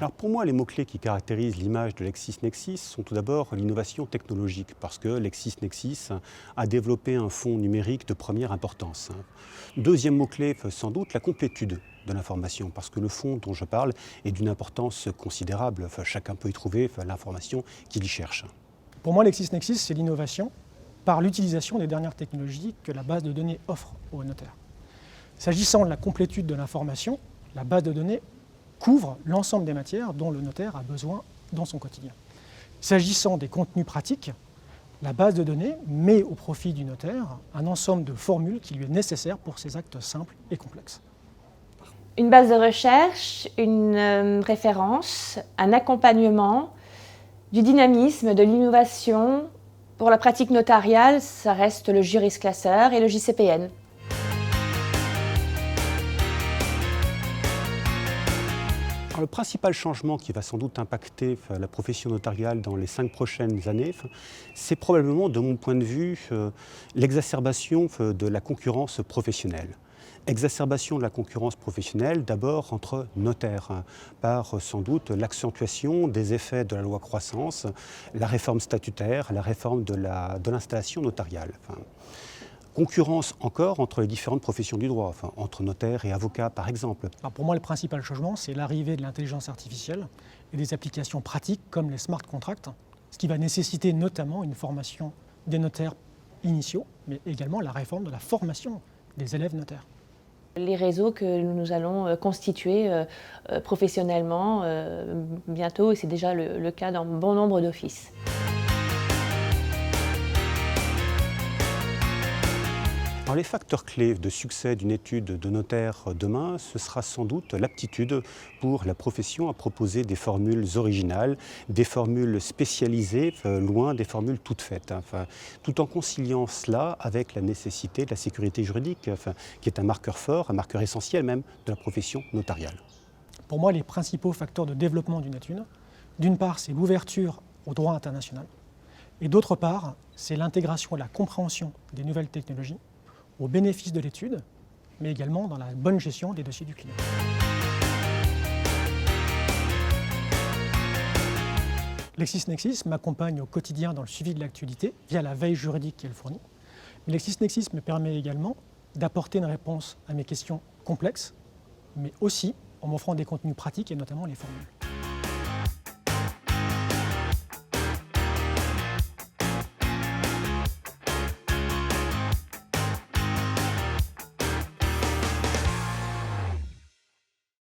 Alors pour moi, les mots-clés qui caractérisent l'image de LexisNexis sont tout d'abord l'innovation technologique, parce que LexisNexis a développé un fonds numérique de première importance. Deuxième mot-clé, sans doute, la complétude de l'information, parce que le fonds dont je parle est d'une importance considérable. Chacun peut y trouver l'information qu'il y cherche. Pour moi, LexisNexis, c'est l'innovation par l'utilisation des dernières technologies que la base de données offre aux notaires. S'agissant de la complétude de l'information, la base de données couvre l'ensemble des matières dont le notaire a besoin dans son quotidien. S'agissant des contenus pratiques, la base de données met au profit du notaire un ensemble de formules qui lui est nécessaire pour ses actes simples et complexes. Une base de recherche, une référence, un accompagnement, du dynamisme, de l'innovation. Pour la pratique notariale, ça reste le Juris Classeur et le JCPN. Alors, le principal changement qui va sans doute impacter la profession notariale dans les 5 prochaines années, c'est probablement, de mon point de vue, l'exacerbation de la concurrence professionnelle. Exacerbation de la concurrence professionnelle d'abord entre notaires, par sans doute l'accentuation des effets de la loi croissance, la réforme statutaire, la réforme de l'installation notariale. Concurrence encore entre les différentes professions du droit, entre notaires et avocats par exemple. Alors pour moi, le principal changement, c'est l'arrivée de l'intelligence artificielle et des applications pratiques comme les smart contracts, ce qui va nécessiter notamment une formation des notaires initiaux, mais également la réforme de la formation des élèves notaires. Les réseaux que nous allons constituer professionnellement bientôt, et c'est déjà le cas dans bon nombre d'offices. Alors les facteurs clés de succès d'une étude de notaire demain, ce sera sans doute l'aptitude pour la profession à proposer des formules originales, des formules spécialisées, loin des formules toutes faites, tout en conciliant cela avec la nécessité de la sécurité juridique, qui est un marqueur fort, un marqueur essentiel même de la profession notariale. Pour moi, les principaux facteurs de développement d'une étude, d'une part, c'est l'ouverture au droit international, et d'autre part, c'est l'intégration et la compréhension des nouvelles technologies au bénéfice de l'étude, mais également dans la bonne gestion des dossiers du client. LexisNexis m'accompagne au quotidien dans le suivi de l'actualité via la veille juridique qu'elle fournit. Mais LexisNexis me permet également d'apporter une réponse à mes questions complexes, mais aussi en m'offrant des contenus pratiques et notamment les formules.